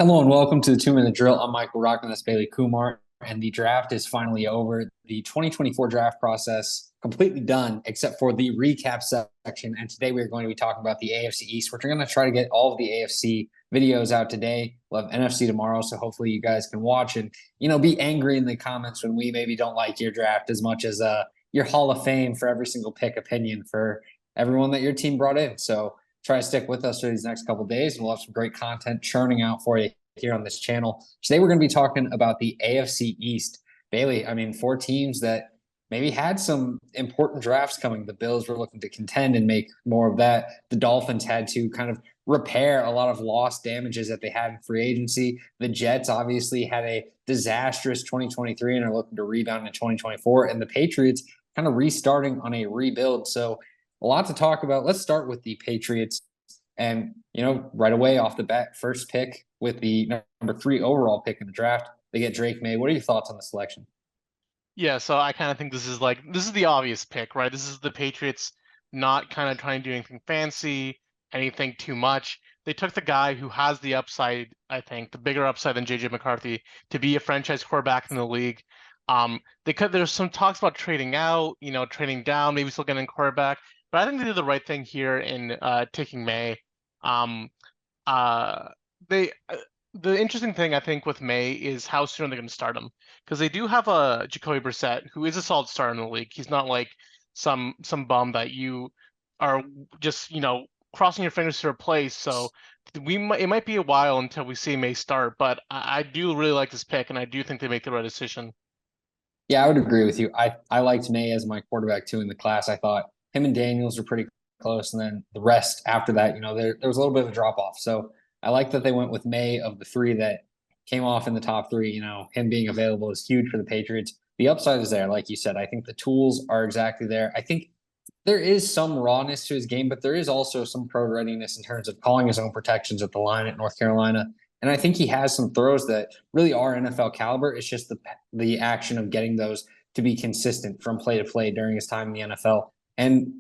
Hello and welcome to the 2 Minute Drill. I'm Michael Rockman, that's Bailey Kumar, and the draft is finally over. The 2024 draft process completely done, except for the recap section. And today we're going to be talking about the AFC East. We're going to try to get all of the AFC videos out today. We'll have NFC tomorrow, so hopefully you guys can watch and be angry in the comments when we maybe don't like your draft as much as your Hall of Fame for every single pick opinion for everyone that your team brought in. So try to stick with us for these next couple of days, and we'll have some great content churning out for you here on this channel. Today, we're going to be talking about the AFC East. Bailey, I mean, four teams that maybe had some important drafts coming. The Bills were looking to contend and make more of that. The Dolphins had to kind of repair a lot of lost damages that they had in free agency. The Jets obviously had a disastrous 2023 and are looking to rebound in 2024. And the Patriots kind of restarting on a rebuild. So a lot to talk about. Let's start with the Patriots. And, right away off the bat, first pick with the number 3 overall pick in the draft, they get Drake May. What are your thoughts on the selection? Yeah, so I kind of think this is the obvious pick, right? This is the Patriots not kind of trying to do anything fancy, anything too much. They took the guy who has the upside, I think, the bigger upside than JJ McCarthy to be a franchise quarterback in the league. There's some talks about trading out, trading down, maybe still getting a quarterback, but I think they did the right thing here in taking May. Um, uh, they the interesting thing I think with May is how soon they're going to start him, because they do have a Jacoby Brissett who is a solid starter in the league. He's not like some bum that you are just crossing your fingers to replace. So it might be a while until we see May start, but I do really like this pick, and I do think they make the right decision. Yeah, I would agree with you. I liked May as my quarterback too in the class. I thought him and Daniels were pretty close, and then the rest after that, there was a little bit of a drop off. So I like that they went with May of the three that came off in the top three. Him being available is huge for the Patriots. The upside is there, like you said. I think the tools are exactly there. I think there is some rawness to his game, but there is also some pro readiness in terms of calling his own protections at the line at North Carolina. And I think he has some throws that really are NFL caliber. It's just the action of getting those to be consistent from play to play during his time in the NFL. And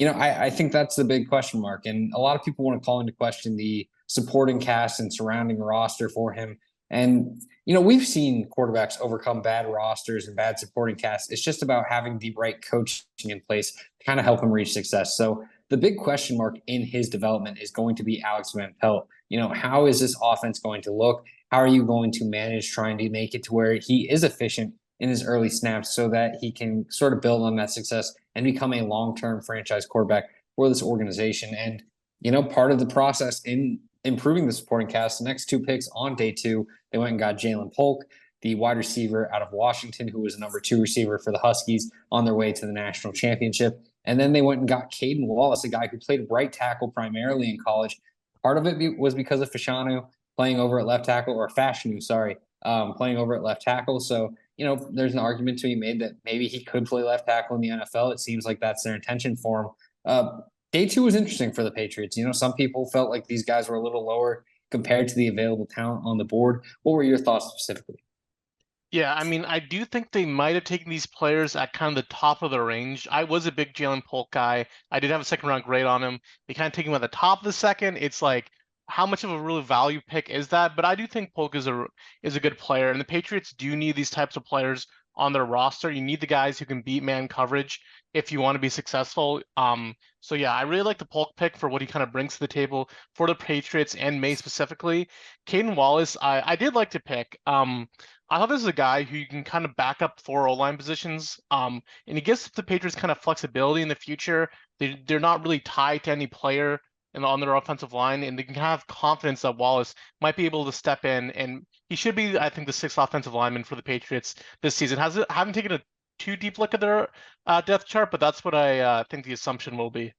I think that's the big question mark. And a lot of people want to call into question the supporting cast and surrounding roster for him. And we've seen quarterbacks overcome bad rosters and bad supporting casts. It's just about having the right coaching in place to kind of help him reach success. So the big question mark in his development is going to be Alex Van Pelt. How is this offense going to look? How are you going to manage trying to make it to where he is efficient in his early snaps so that he can sort of build on that success and become a long-term franchise quarterback for this organization? And, part of the process in improving the supporting cast, the next two picks on day 2, they went and got Jalen Polk, the wide receiver out of Washington, who was a number 2 receiver for the Huskies on their way to the national championship. And then they went and got Caden Wallace, a guy who played right tackle primarily in college. Part of it was because of Fashanu playing over at left tackle, or Fashanu, sorry, playing over at left tackle. So, there's an argument to be made that maybe he could play left tackle in the NFL. It seems like that's their intention for him. Day 2 was interesting for the Patriots. Some people felt like these guys were a little lower compared to the available talent on the board. What were your thoughts specifically? Yeah, I mean, I do think they might have taken these players at kind of the top of the range. I was a big Jalen Polk guy. I did have a second round grade on him. They kind of take him at the top of the second. It's like, how much of a really value pick is that? But I do think Polk is a good player, and the Patriots do need these types of players on their roster. You need the guys who can beat man coverage if you want to be successful. So yeah, I really like the Polk pick for what he kind of brings to the table for the Patriots and May specifically. Caden Wallace, I did like to pick. I thought this is a guy who you can kind of back up 4 O-line positions. And he gives the Patriots kind of flexibility in the future. They're not really tied to any player on their offensive line, and they can have confidence that Wallace might be able to step in, and he should be, I think, the 6th offensive lineman for the Patriots this season. Haven't taken a too deep look at their depth chart, but that's what I think the assumption will be.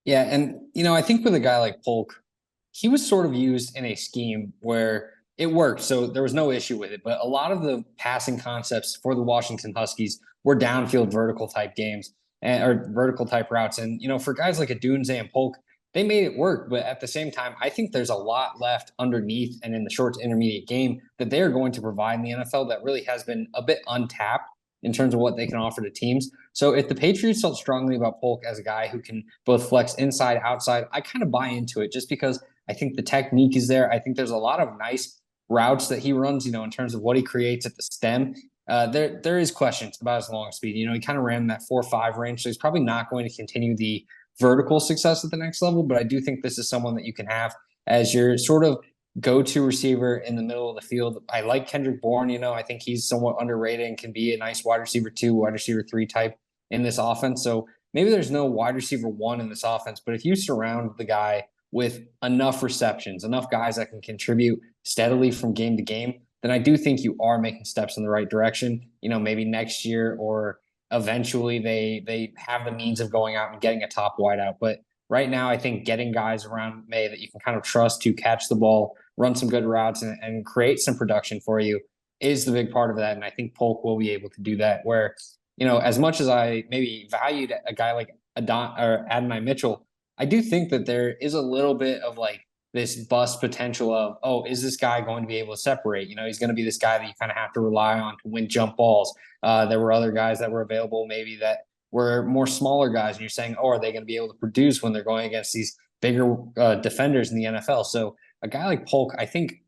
Yeah, and I think with a guy like Polk, he was sort of used in a scheme where it worked, so there was no issue with it. But a lot of the passing concepts for the Washington Huskies were downfield vertical type games or vertical type routes. And for guys like a Dunze and Polk, they made it work. But at the same time, I think there's a lot left underneath and in the short to intermediate game that they are going to provide in the NFL that really has been a bit untapped in terms of what they can offer to teams. So if the Patriots felt strongly about Polk as a guy who can both flex inside, outside, I kind of buy into it just because I think the technique is there. I think there's a lot of nice routes that he runs, in terms of what he creates at the stem. There is questions about his long speed. He kind of ran that 4.5 range, so he's probably not going to continue the vertical success at the next level. But I do think this is someone that you can have as your sort of go-to receiver in the middle of the field. I like Kendrick Bourne. I think he's somewhat underrated and can be a nice wide receiver 2, wide receiver 3 type in this offense. So maybe there's no wide receiver 1 in this offense, but if you surround the guy with enough receptions, enough guys that can contribute steadily from game to game, then I do think you are making steps in the right direction. Maybe next year or eventually they have the means of going out and getting a top wideout. But right now, I think getting guys around May that you can kind of trust to catch the ball, run some good routes, and create some production for you is the big part of that. And I think Polk will be able to do that. Where, as much as I maybe valued a guy like Adonai Mitchell, I do think that there is a little bit of like this bust potential of, oh, is this guy going to be able to separate? He's going to be this guy that you kind of have to rely on to win jump balls. There were other guys that were available maybe that were more smaller guys, and you're saying, oh, are they going to be able to produce when they're going against these bigger defenders in the NFL? So a guy like Polk, I think,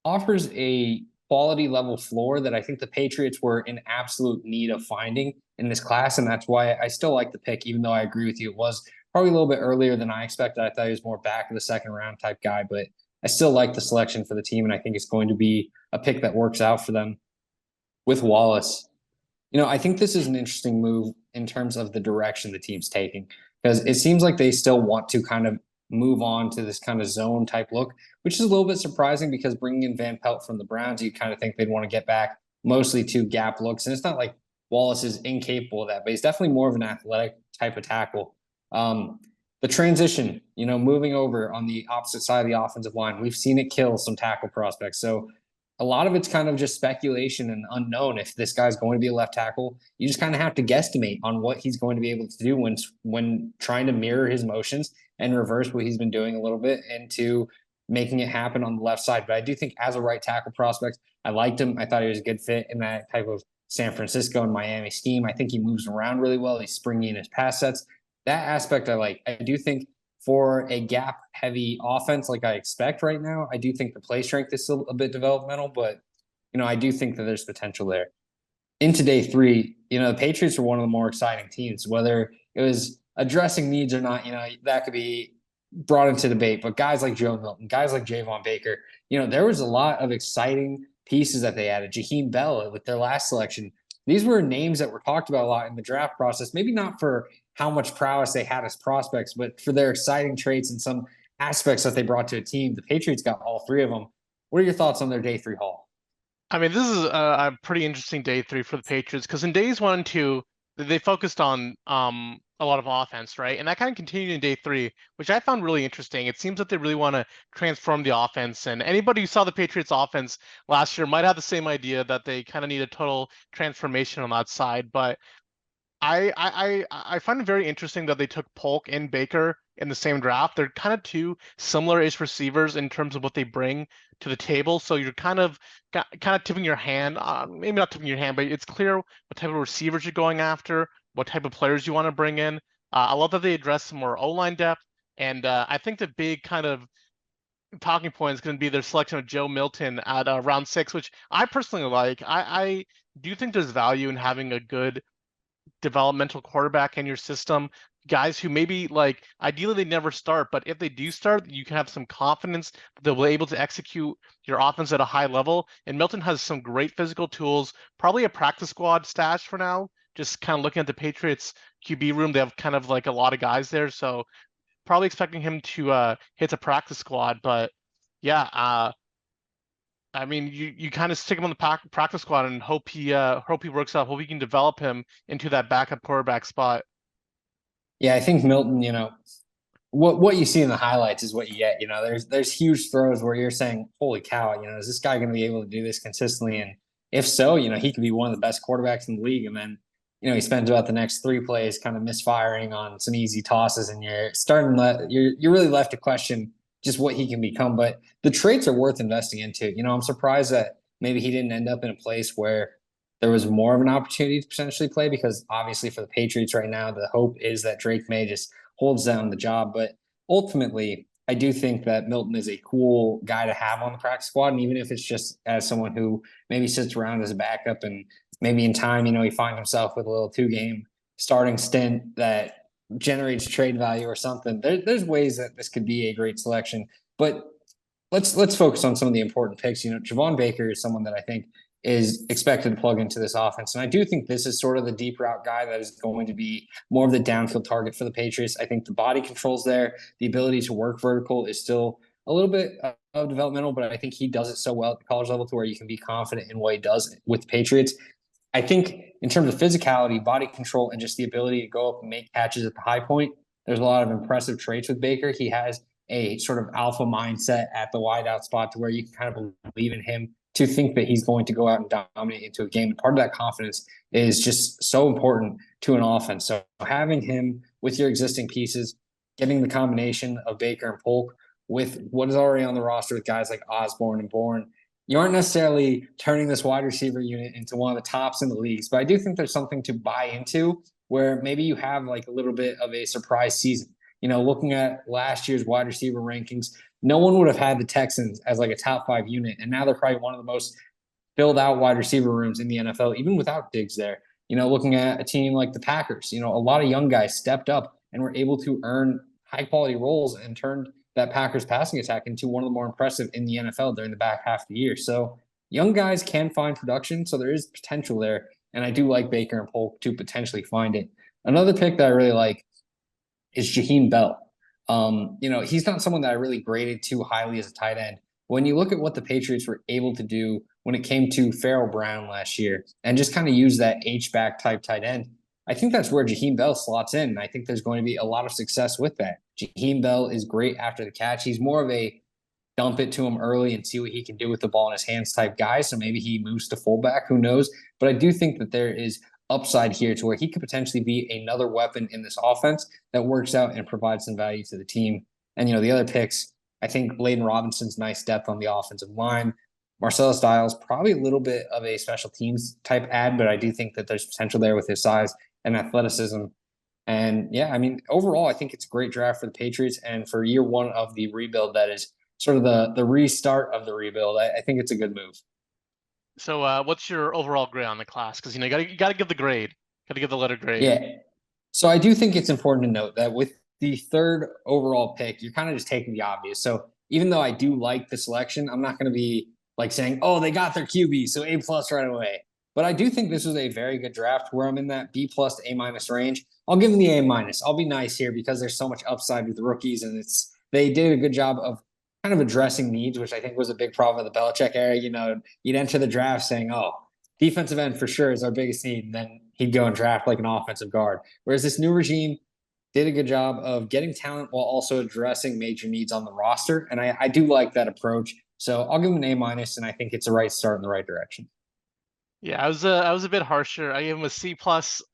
offers a quality level floor that I think the Patriots were in absolute need of finding in this class. And that's why I still like the pick, even though I agree with you. It was probably a little bit earlier than I expected. I thought he was more back of the second round type guy, but I still like the selection for the team. And I think it's going to be a pick that works out for them with Wallace. I think this is an interesting move in terms of the direction the team's taking, because it seems like they still want to kind of move on to this kind of zone type look, which is a little bit surprising because bringing in Van Pelt from the Browns, you kind of think they'd want to get back mostly to gap looks. And it's not like Wallace is incapable of that, but he's definitely more of an athletic type of tackle. The transition, moving over on the opposite side of the offensive line, we've seen it kill some tackle prospects. So a lot of it's kind of just speculation and unknown. If this guy's going to be a left tackle, you just kind of have to guesstimate on what he's going to be able to do when trying to mirror his motions and reverse what he's been doing a little bit into making it happen on the left side. But I do think as a right tackle prospect, I liked him. I thought he was a good fit in that type of San Francisco and Miami scheme. I think he moves around really well. He's springy in his pass sets. That aspect I like. I do think for a gap-heavy offense like I expect right now, I do think the play strength is still a bit developmental, but, I do think that there's potential there. Into day 3, the Patriots are one of the more exciting teams, whether it was addressing needs or not, that could be brought into debate. But guys like Joe Milton, guys like Javon Baker, there was a lot of exciting pieces that they added. Jaheim Bell with their last selection. These were names that were talked about a lot in the draft process, maybe not for how much prowess they had as prospects, but for their exciting traits and some aspects that they brought to a team. The Patriots got all 3 of them. What are your thoughts on their day 3 haul? I mean, this is a pretty interesting day 3 for the Patriots because in days 1 and 2, they focused on a lot of offense, right? And that kind of continued in day 3, which I found really interesting. It seems that they really want to transform the offense, and anybody who saw the Patriots offense last year might have the same idea that they kind of need a total transformation on that side. But I find it very interesting that they took Polk and Baker in the same draft. They're kind of 2 similar-ish receivers in terms of what they bring to the table. So you're kind of tipping your hand, maybe not tipping your hand, but it's clear what type of receivers you're going after, what type of players you want to bring in. I love that they address some more O-line depth, and I think the big kind of talking point is going to be their selection of Joe Milton at round 6, which I personally like. I do think there's value in having a good developmental quarterback in your system, guys who maybe like ideally they never start, but if they do start, you can have some confidence that they'll be able to execute your offense at a high level. And Milton has some great physical tools, probably a practice squad stash for now. Just kind of looking at the Patriots QB room, they have kind of like a lot of guys there, so probably expecting him to hit the practice squad. But yeah, I mean, you kind of stick him on the practice squad and hope he works out. Hope we can develop him into that backup quarterback spot. Yeah, I think Milton, what you see in the highlights is what you get. There's huge throws where you're saying, holy cow, is this guy going to be able to do this consistently? And if so, he could be one of the best quarterbacks in the league. And then, he spends about the next 3 plays kind of misfiring on some easy tosses, and you're really left to question just what he can become. But the traits are worth investing into. I'm surprised that maybe he didn't end up in a place where there was more of an opportunity to potentially play, because obviously for the Patriots right now, the hope is that Drake May just holds down the job. But ultimately, I do think that Milton is a cool guy to have on the practice squad. And even if it's just as someone who maybe sits around as a backup and maybe in time, he finds himself with a little 2-game starting stint that generates trade value or something. There's ways that this could be a great selection. But let's focus on some of the important picks. Javon Baker is someone that I think is expected to plug into this offense. And I do think this is sort of the deep route guy that is going to be more of the downfield target for the Patriots. I think the body control's there. The ability to work vertical is still a little bit of developmental, but I think he does it so well at the college level to where you can be confident in what he does with the Patriots. I think in terms of physicality, body control, and just the ability to go up and make catches at the high point, there's a lot of impressive traits with Baker. He has a sort of alpha mindset at the wideout spot to where you can kind of believe in him to think that he's going to go out and dominate into a game. And part of that confidence is just so important to an offense. So having him with your existing pieces, getting the combination of Baker and Polk with what is already on the roster with guys like Osborne and Bourne, you aren't necessarily turning this wide receiver unit into one of the tops in the leagues. But I do think there's something to buy into where maybe you have like a little bit of a surprise season. Looking at last year's wide receiver rankings, no one would have had the Texans as like a top 5 unit. And now they're probably one of the most filled out wide receiver rooms in the NFL, even without Diggs there. Looking at a team like the Packers, a lot of young guys stepped up and were able to earn high quality roles and turned that Packers passing attack into one of the more impressive in the NFL during the back half of the year. So young guys can find production. So there is potential there. And I do like Baker and Polk to potentially find it. Another pick that I really like is Jaheim Bell. He's not someone that I really graded too highly as a tight end. When you look at what the Patriots were able to do when it came to Farrell Brown last year and just kind of use that H-back type tight end, I think that's where Jaheim Bell slots in. And I think there's going to be a lot of success with that. Jaheim Bell is great after the catch. He's more of a dump it to him early and see what he can do with the ball in his hands type guy. So maybe he moves to fullback, who knows? But I do think that there is upside here to where he could potentially be another weapon in this offense that works out and provides some value to the team. And, the other picks, I think Bladen Robinson's nice depth on the offensive line. Marcellus Dials, probably a little bit of a special teams type ad, but I do think that there's potential there with his size and athleticism. And yeah, overall, I think it's a great draft for the Patriots. And for year one of the rebuild, that is sort of the restart of the rebuild. I think it's a good move. So what's your overall grade on the class? Because, you gotta give the grade. Got to give the letter grade. Yeah. So I do think it's important to note that with the third overall pick, you're kind of just taking the obvious. So even though I do like the selection, I'm not going to be like saying, oh, they got their QB, so A+ right away. But I do think this was a very good draft where I'm in that B+ to A- range. I'll give them the A-. I'll be nice here because there's so much upside with the rookies, and they did a good job of kind of addressing needs, which I think was a big problem of the Belichick era. You'd enter the draft saying, oh, defensive end for sure is our biggest need, and then he'd go and draft like an offensive guard. Whereas this new regime did a good job of getting talent while also addressing major needs on the roster. And I do like that approach. So I'll give him an A-, and I think it's a right start in the right direction. Yeah, I was a bit harsher. I gave him a C+.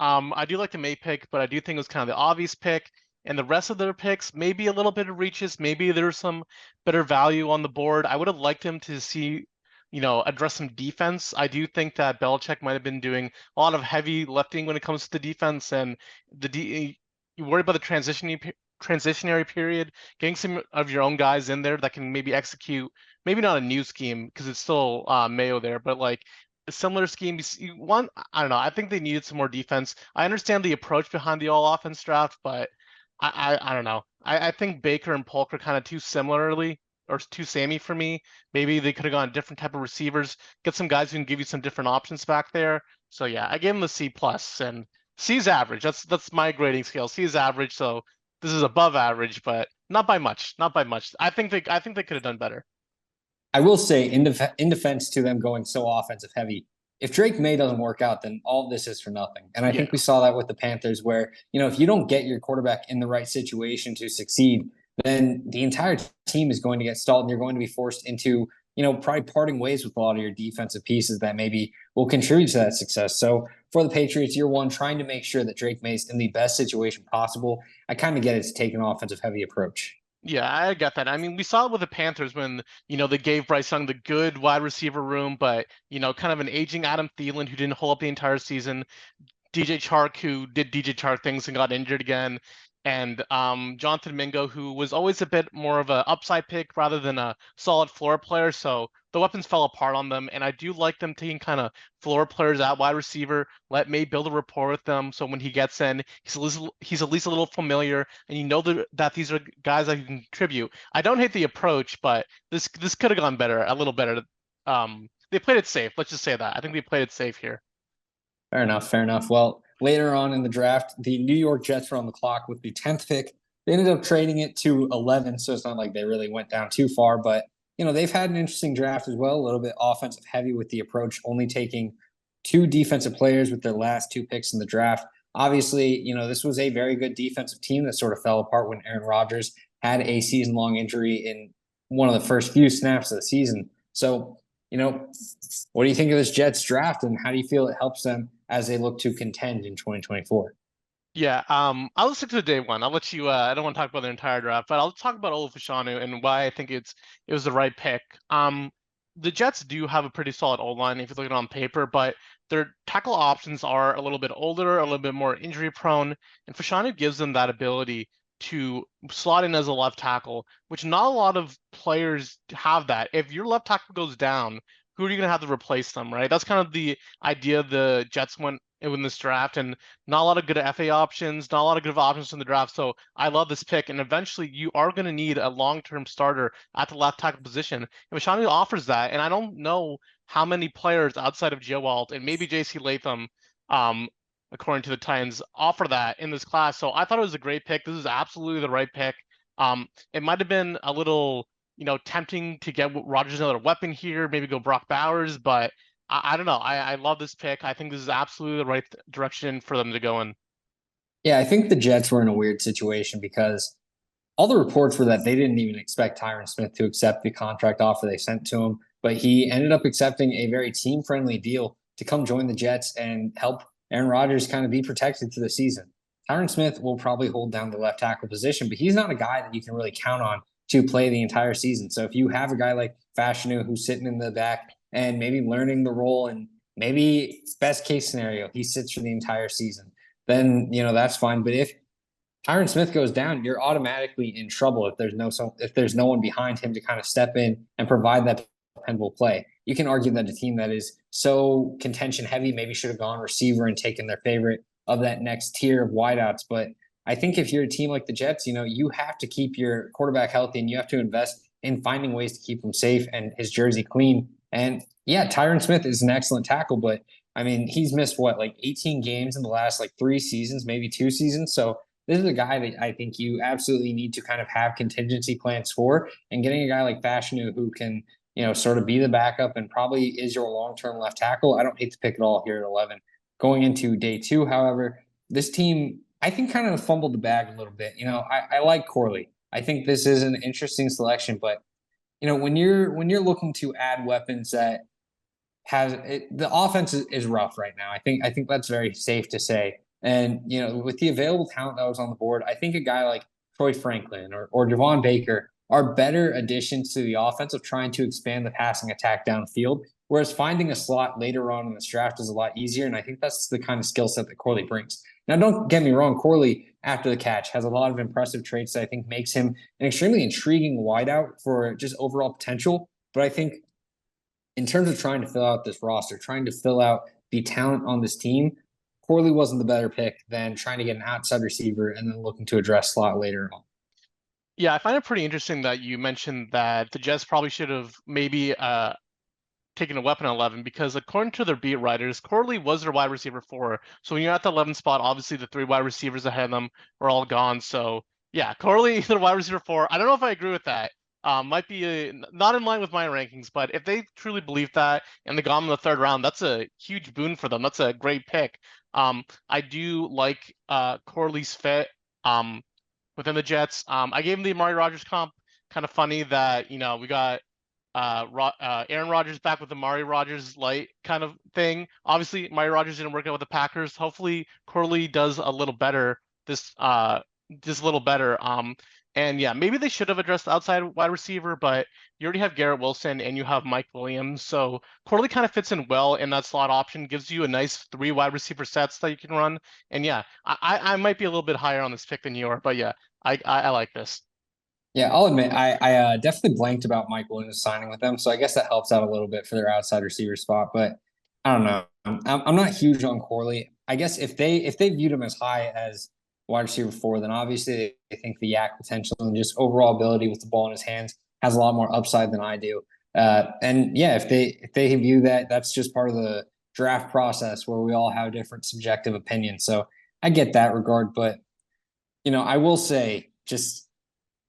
I do like the May pick, but I do think it was kind of the obvious pick. And the rest of their picks, maybe a little bit of reaches, maybe there's some better value on the board. I would have liked him to see, address some defense. I do think that Belichick might have been doing a lot of heavy lifting when it comes to the defense, and you worry about the transitionary period, getting some of your own guys in there that can maybe execute, maybe not a new scheme because it's still Mayo there, but like a similar scheme. I don't know. I think they needed some more defense. I understand the approach behind the all offense draft, but I don't know. I think Baker and Polk are kind of too similarly or too samey for me. Maybe they could have gone different type of receivers, get some guys who can give you some different options back there. So yeah, I gave him a C+, and C is average. That's my grading scale. C is average, so this is above average, but not by much. Not by much. I think they could have done better. I will say, in defense to them going so offensive heavy, if Drake May doesn't work out, then all of this is for nothing. And I think we saw that with the Panthers where, if you don't get your quarterback in the right situation to succeed, then the entire team is going to get stalled and you're going to be forced into, probably parting ways with a lot of your defensive pieces that maybe will contribute to that success. So for the Patriots, year one, trying to make sure that Drake May's in the best situation possible, I kind of get it to take an offensive heavy approach. Yeah, I get that. We saw it with the Panthers when, they gave Bryce Young the good wide receiver room, but, kind of an aging Adam Thielen who didn't hold up the entire season, DJ Chark who did DJ Chark things and got injured again. and Jonathan Mingo, who was always a bit more of an upside pick rather than a solid floor player. So the weapons fell apart on them, and I do like them taking kind of floor players at wide receiver. Let May build a rapport with them, so when he gets in, he's at least a little familiar, and you know that these are guys that can contribute. I don't hate the approach, but this could have gone better, a little better. They played it safe. Let's just say that. I think they played it safe here. Fair enough. Fair enough. Well, later on in the draft, the New York Jets were on the clock with the 10th pick. They ended up trading it to 11, so it's not like they really went down too far. But, they've had an interesting draft as well, a little bit offensive heavy with the approach, only taking two defensive players with their last two picks in the draft. Obviously, this was a very good defensive team that sort of fell apart when Aaron Rodgers had a season-long injury in one of the first few snaps of the season. So, what do you think of this Jets draft, and how do you feel it helps them as they look to contend in 2024? Yeah, I'll stick to the day one. I'll let you. I don't want to talk about the entire draft, but I'll talk about Olu Fashanu and why I think it was the right pick. The Jets do have a pretty solid O line if you look at it on paper, but their tackle options are a little bit older, a little bit more injury prone, and Fashanu gives them that ability to slot in as a left tackle, which not a lot of players have that. If your left tackle goes down, who are you going to have to replace them, right? That's kind of the idea the Jets went in this draft, and not a lot of good FA options, not a lot of good options in the draft. So I love this pick, and eventually you are going to need a long-term starter at the left tackle position. And Mashani offers that, and I don't know how many players outside of Joe Alt and maybe JC Latham, according to the Titans, offer that in this class. So I thought it was a great pick. This is absolutely the right pick. It might have been a little, tempting to get Rodgers another weapon here, maybe go Brock Bowers, but I don't know. I love this pick. I think this is absolutely the right direction for them to go in. Yeah, I think the Jets were in a weird situation because all the reports were that they didn't even expect Tyron Smith to accept the contract offer they sent to him, but he ended up accepting a very team-friendly deal to come join the Jets and help Aaron Rodgers kind of be protected through the season. Tyron Smith will probably hold down the left tackle position, but he's not a guy that you can really count on to play the entire season. So if you have a guy like Fashanu who's sitting in the back and maybe learning the role, and maybe best case scenario, he sits for the entire season, then that's fine. But if Tyron Smith goes down, you're automatically in trouble if there's no one behind him to kind of step in and provide that dependable play. You can argue that a team that is so contention heavy maybe should have gone receiver and taken their favorite of that next tier of wideouts. But I think if you're a team like the Jets, you have to keep your quarterback healthy, and you have to invest in finding ways to keep him safe and his jersey clean. And yeah, Tyron Smith is an excellent tackle, but I mean, he's missed like 18 games in the last like 3 seasons, maybe 2 seasons. So this is a guy that I think you absolutely need to kind of have contingency plans for, and getting a guy like Fashanu who can, sort of be the backup and probably is your long-term left tackle. I don't hate the pick at all here at 11. Going into day 2, however, this team, I think, kind of fumbled the bag a little bit. I like Corley. I think this is an interesting selection, but when you're looking to add weapons that the offense is rough right now. I think that's very safe to say. And with the available talent that was on the board, I think a guy like Troy Franklin or Javon Baker are better additions to the offense of trying to expand the passing attack downfield. Whereas finding a slot later on in this draft is a lot easier, and I think that's the kind of skill set that Corley brings. Now, don't get me wrong, Corley, after the catch, has a lot of impressive traits that I think makes him an extremely intriguing wideout for just overall potential. But I think in terms of trying to fill out this roster, trying to fill out the talent on this team, Corley wasn't the better pick than trying to get an outside receiver and then looking to address slot later on. Yeah, I find it pretty interesting that you mentioned that the Jets probably should have maybe taken a weapon at 11, because according to their beat writers, Corley was their wide receiver 4. So when you're at the 11 spot, obviously the 3 wide receivers ahead of them are all gone. So yeah, Corley, their wide receiver 4. I don't know if I agree with that. Might be not in line with my rankings, but if they truly believe that and they got him in the 3rd round, that's a huge boon for them. That's a great pick. I do like Corley's fit within the Jets. I gave him the Amari Rodgers comp. Kind of funny that we got Aaron Rodgers back with the Amari Rodgers light kind of thing. Obviously, Amari Rodgers didn't work out with the Packers. Hopefully, Corley does a little better this little better. And yeah, maybe they should have addressed the outside wide receiver, but you already have Garrett Wilson and you have Mike Williams. So Corley kind of fits in well in that slot option, gives you a nice three wide receiver sets that you can run. And yeah, I might be a little bit higher on this pick than you are, but yeah, I like this. Yeah, I'll admit I definitely blanked about Mike Williams signing with them, so I guess that helps out a little bit for their outside receiver spot. But I don't know. I'm not huge on Corley. I guess if they viewed him as high as wide receiver four, then obviously they think the yak potential and just overall ability with the ball in his hands has a lot more upside than I do. And yeah, if they view that, that's just part of the draft process where we all have different subjective opinions. So I get that regard, but I will say just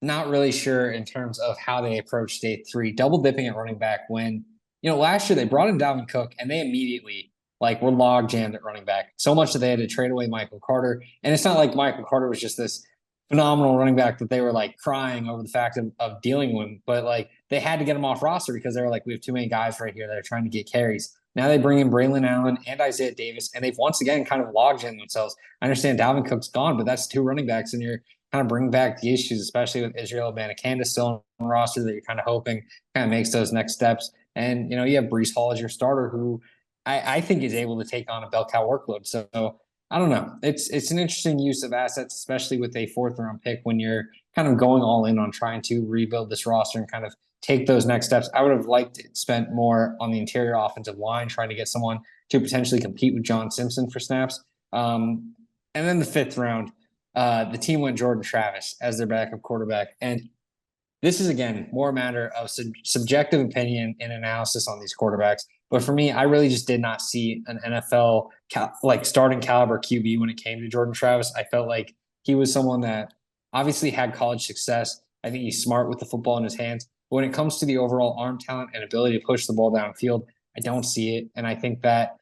not really sure in terms of how they approached day three, double dipping at running back when, last year they brought in Dalvin Cook and they immediately were log jammed at running back. So much that they had to trade away Michael Carter. And it's not like Michael Carter was just this phenomenal running back that they were crying over the fact of dealing with him, but they had to get him off roster because they were like, we have too many guys right here that are trying to get carries. Now they bring in Braylon Allen and Isaiah Davis, and they've once again kind of log jammed themselves. I understand Dalvin Cook's gone, but that's two running backs, and you're kind of bring back the issues, especially with Israel Abanikanda still on the roster that you're kind of hoping kind of makes those next steps. And, you have Brees Hall as your starter who I think is able to take on a bell cow workload. So I don't know. It's an interesting use of assets, especially with a fourth round pick when you're kind of going all in on trying to rebuild this roster and kind of take those next steps. I would have liked to spent more on the interior offensive line, trying to get someone to potentially compete with John Simpson for snaps. And then the fifth round, the team went Jordan Travis as their backup quarterback. And this is, again, more a matter of subjective opinion and analysis on these quarterbacks. But for me, I really just did not see an NFL starting caliber QB when it came to Jordan Travis. I felt like he was someone that obviously had college success. I think he's smart with the football in his hands. But when it comes to the overall arm talent and ability to push the ball downfield, I don't see it. And I think that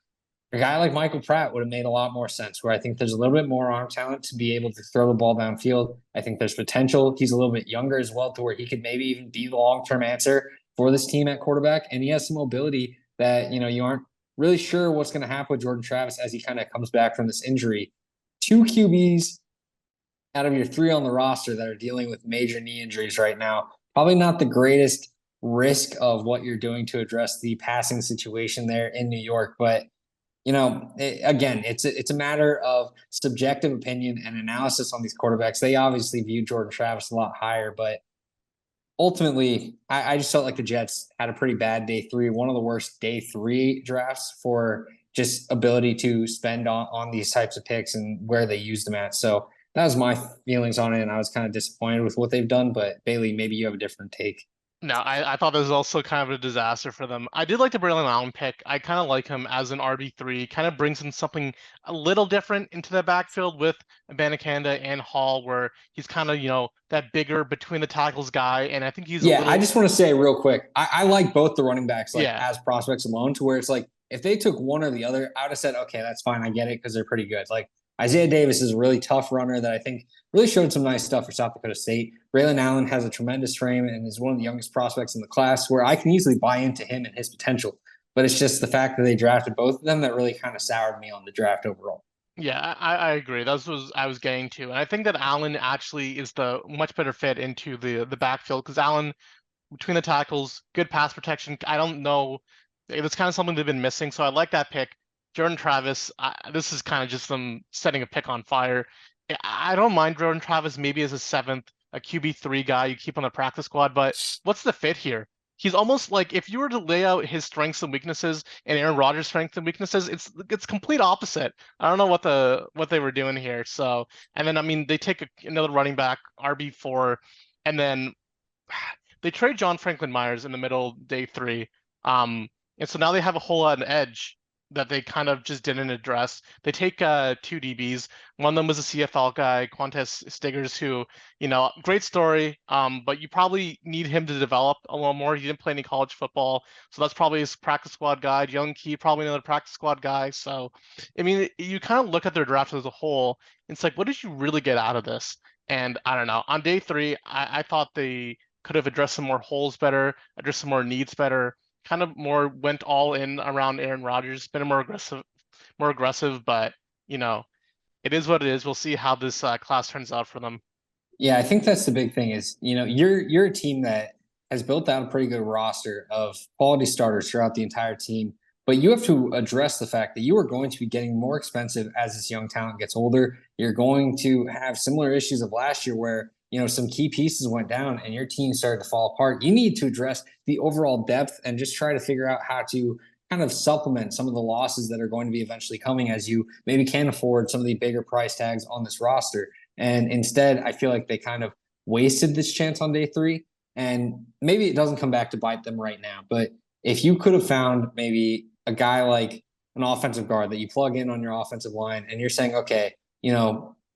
a guy like Michael Pratt would have made a lot more sense, where I think there's a little bit more arm talent to be able to throw the ball downfield. I think there's potential. He's a little bit younger as well, to where he could maybe even be the long-term answer for this team at quarterback. And he has some mobility that, you aren't really sure what's going to happen with Jordan Travis as he kind of comes back from this injury. Two QBs out of your three on the roster that are dealing with major knee injuries right now. Probably not the greatest risk of what you're doing to address the passing situation there in New York, but again, it's a matter of subjective opinion and analysis on these quarterbacks. They obviously view Jordan Travis a lot higher, but ultimately, I just felt like the Jets had a pretty bad day three, one of the worst day three drafts for just ability to spend on these types of picks and where they used them at. So that was my feelings on it, and I was kind of disappointed with what they've done. But Bailey, maybe you have a different take. No, I thought this was also kind of a disaster for them. I did like the Braylon Allen pick. I kind of like him as an RB3. Kind of brings in something a little different into the backfield with Abanikanda and Hall, where he's kind of, that bigger between the tackles guy. And I think he's a Yeah, I little, just want to say real quick, I like both the running backs yeah. as prospects alone, to where it's if they took one or the other, I would have said, okay, that's fine. I get it because they're pretty good. Isaiah Davis is a really tough runner that I think really showed some nice stuff for South Dakota State. Braylon Allen has a tremendous frame and is one of the youngest prospects in the class, where I can easily buy into him and his potential. But it's just the fact that they drafted both of them that really kind of soured me on the draft overall. Yeah, I agree. That's what I was getting to. And I think that Allen actually is the much better fit into the backfield, because Allen, between the tackles, good pass protection. I don't know. That's kind of something they've been missing. So I like that pick. Jordan Travis, this is kind of just them setting a pick on fire. I don't mind Jordan Travis maybe as a seventh, a QB3 guy you keep on the practice squad, but what's the fit here? He's almost like, if you were to lay out his strengths and weaknesses and Aaron Rodgers' strengths and weaknesses, it's complete opposite. I don't know what they were doing here. So, and then I mean they take another running back, RB4, and then they trade John Franklin Myers in the middle day three. And so now they have a whole lot of edge that they kind of just didn't address. They take two DBs. One of them was a CFL guy, Quantes Stiggers, who, great story, but you probably need him to develop a little more. He didn't play any college football, so that's probably his practice squad guy. Young Key, probably another practice squad guy. So, I mean, you kind of look at their draft as a whole. It's like, what did you really get out of this? And I don't know. On day three, I thought they could have addressed some more holes better, addressed some more needs better, kind of more went all in around Aaron Rodgers, been more aggressive, but it is what it is. We'll see how this class turns out for them. Yeah, I think that's the big thing is, you're a team that has built out a pretty good roster of quality starters throughout the entire team, but you have to address the fact that you are going to be getting more expensive as this young talent gets older. You're going to have similar issues of last year where, some key pieces went down and your team started to fall apart. You need to address the overall depth and just try to figure out how to kind of supplement some of the losses that are going to be eventually coming as you maybe can't afford some of the bigger price tags on this roster. And instead, I feel like they kind of wasted this chance on day three. And maybe it doesn't come back to bite them right now. But if you could have found maybe a guy like an offensive guard that you plug in on your offensive line and you're saying, okay,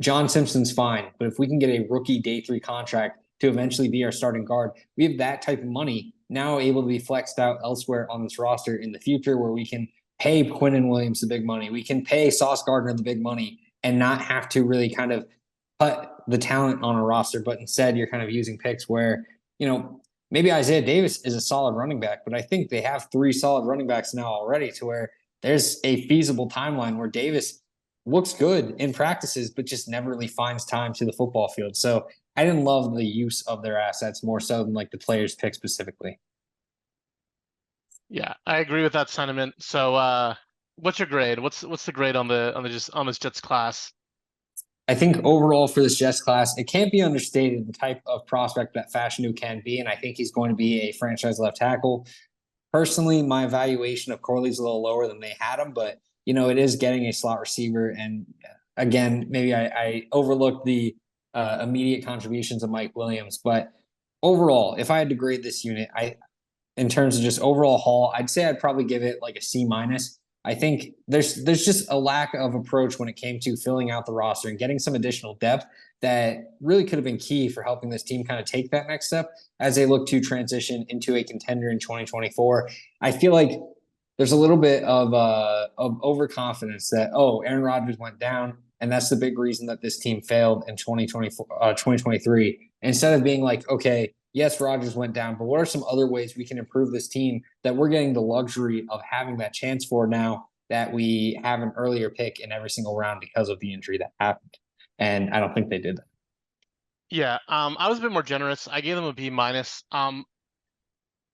John Simpson's fine, but if we can get a rookie day three contract to eventually be our starting guard, we have that type of money now able to be flexed out elsewhere on this roster in the future where we can pay Quinnen Williams the big money. We can pay Sauce Gardner the big money and not have to really kind of put the talent on a roster, but instead you're kind of using picks where, maybe Isaiah Davis is a solid running back, but I think they have three solid running backs now already to where there's a feasible timeline where Davis looks good in practices, but just never really finds time to the football field. So I didn't love the use of their assets more so than like the players pick specifically. Yeah, I agree with that sentiment. So, what's your grade? What's the grade on this Jets class? I think overall for this Jets class, it can't be understated the type of prospect that Fashanu can be. And I think he's going to be a franchise left tackle. Personally, my evaluation of Corley's a little lower than they had him, but it is getting a slot receiver. And again, maybe I overlooked the immediate contributions of Mike Williams, but overall, if I had to grade this unit, in terms of just overall haul, I'd say I'd probably give it like a C minus. I think there's just a lack of approach when it came to filling out the roster and getting some additional depth that really could have been key for helping this team kind of take that next step as they look to transition into a contender in 2024. I feel like there's a little bit of overconfidence that Aaron Rodgers went down and that's the big reason that this team failed in 2024 2023 instead of being like, okay, yes, Rodgers went down, but what are some other ways we can improve this team that we're getting the luxury of having that chance for now that we have an earlier pick in every single round because of the injury that happened? And I don't think they did that. Yeah, I was a bit more generous. I gave them a B minus.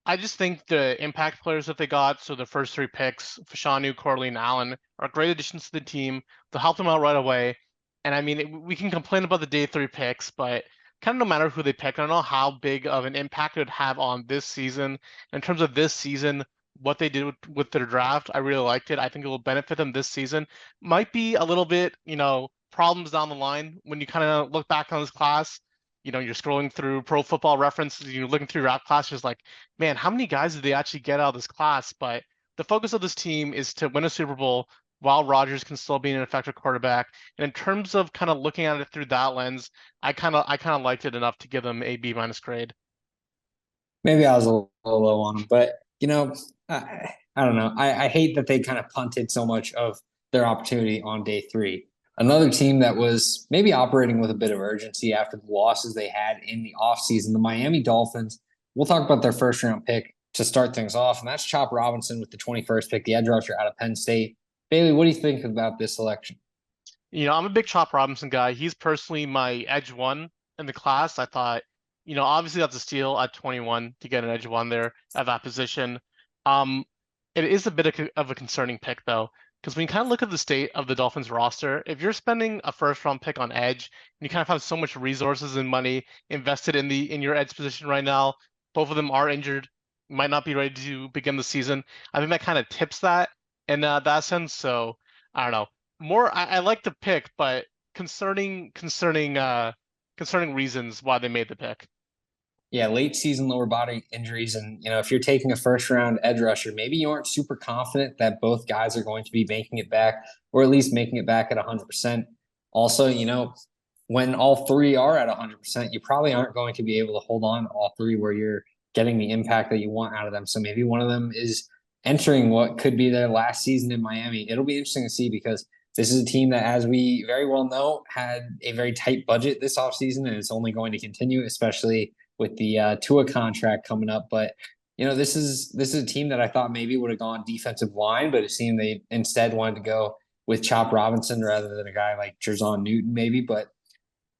I just think the impact players that they got, so the first three picks, Fashanu, Corley, and Allen, are great additions to the team. They'll help them out right away. And I mean, we can complain about the day three picks, but kind of no matter who they pick, I don't know how big of an impact it would have on this season. In terms of this season, what they did with their draft, I really liked it. I think it will benefit them this season. Might be a little bit, problems down the line when you kind of look back on this class. You're scrolling through Pro Football References, you're looking through draft class, just like, man, how many guys did they actually get out of this class? But the focus of this team is to win a Super Bowl while Rodgers can still be an effective quarterback. And in terms of kind of looking at it through that lens, I kind of liked it enough to give them a B minus grade. Maybe I was a little low on them, but I don't know. I hate that they kind of punted so much of their opportunity on day three. Another team that was maybe operating with a bit of urgency after the losses they had in the offseason, the Miami Dolphins. We'll talk about their first round pick to start things off, and that's Chop Robinson with the 21st pick, the edge rusher out of Penn State. Bailey, what do you think about this selection? I'm a big Chop Robinson guy. He's personally my edge one in the class. I thought, obviously that's a steal at 21 to get an edge one there at that position. Um, it is a bit of a concerning pick though, because when you kind of look at the state of the Dolphins roster, if you're spending a first round pick on edge, and you kind of have so much resources and money invested in your edge position right now, both of them are injured, might not be ready to begin the season. I think that kind of tips that in that sense. So I don't know I like the pick, but concerning reasons why they made the pick. Yeah, late season lower body injuries. And, if you're taking a first round edge rusher, maybe you aren't super confident that both guys are going to be making it back or at least making it back at 100%. Also, when all three are at 100%, you probably aren't going to be able to hold on to all three where you're getting the impact that you want out of them. So maybe one of them is entering what could be their last season in Miami. It'll be interesting to see because this is a team that, as we very well know, had a very tight budget this offseason, and it's only going to continue, especially with the Tua contract coming up. But this is a team that I thought maybe would have gone defensive line, but it seemed they instead wanted to go with Chop Robinson rather than a guy like Jerzon Newton, maybe. But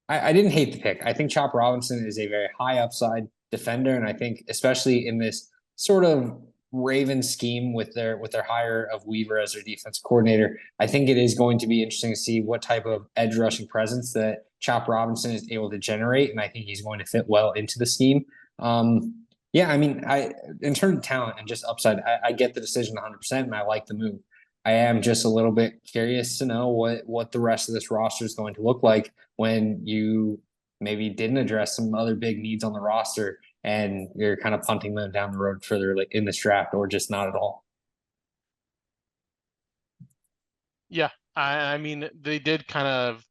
I didn't hate the pick. I think Chop Robinson is a very high upside defender, and I think especially in this sort of Raven scheme with their hire of Weaver as their defense coordinator, I think it is going to be interesting to see what type of edge rushing presence that Chop Robinson is able to generate, and I think he's going to fit well into the scheme. Yeah, I mean, I in terms of talent and just upside, I get the decision 100%, and I like the move. I am just a little bit curious to know what the rest of this roster is going to look like when you maybe didn't address some other big needs on the roster and you're kind of punting them down the road further like in this draft or just not at all. Yeah, I mean they did kind of.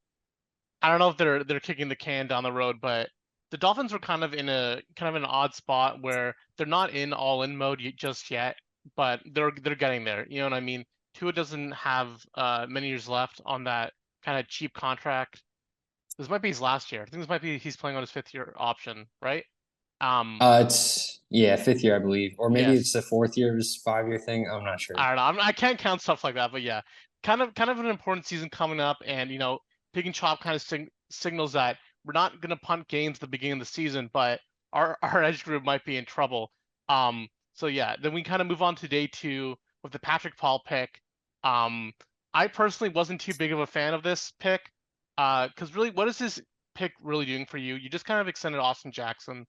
I don't know if they're kicking the can down the road, but the Dolphins were kind of an odd spot where they're not in all in mode just yet, but they're getting there. You know what I mean? Tua doesn't have many years left on that kind of cheap contract. This might be his last year. I think this might be he's playing on his fifth year option, right? Um, It's yeah, fifth year, I believe, or maybe it's yes. the fourth year's 5 year thing. I'm not sure. I don't know. I can't count stuff like that, but yeah, kind of an important season coming up, and you know, Pig and Chop kind of signals that we're not gonna punt games at the beginning of the season, but our edge group might be in trouble. So yeah, then we kind of move on to day two with the Patrick Paul pick. Um, I personally wasn't too big of a fan of this pick, because really, what is this pick really doing for you? You just kind of extended Austin Jackson.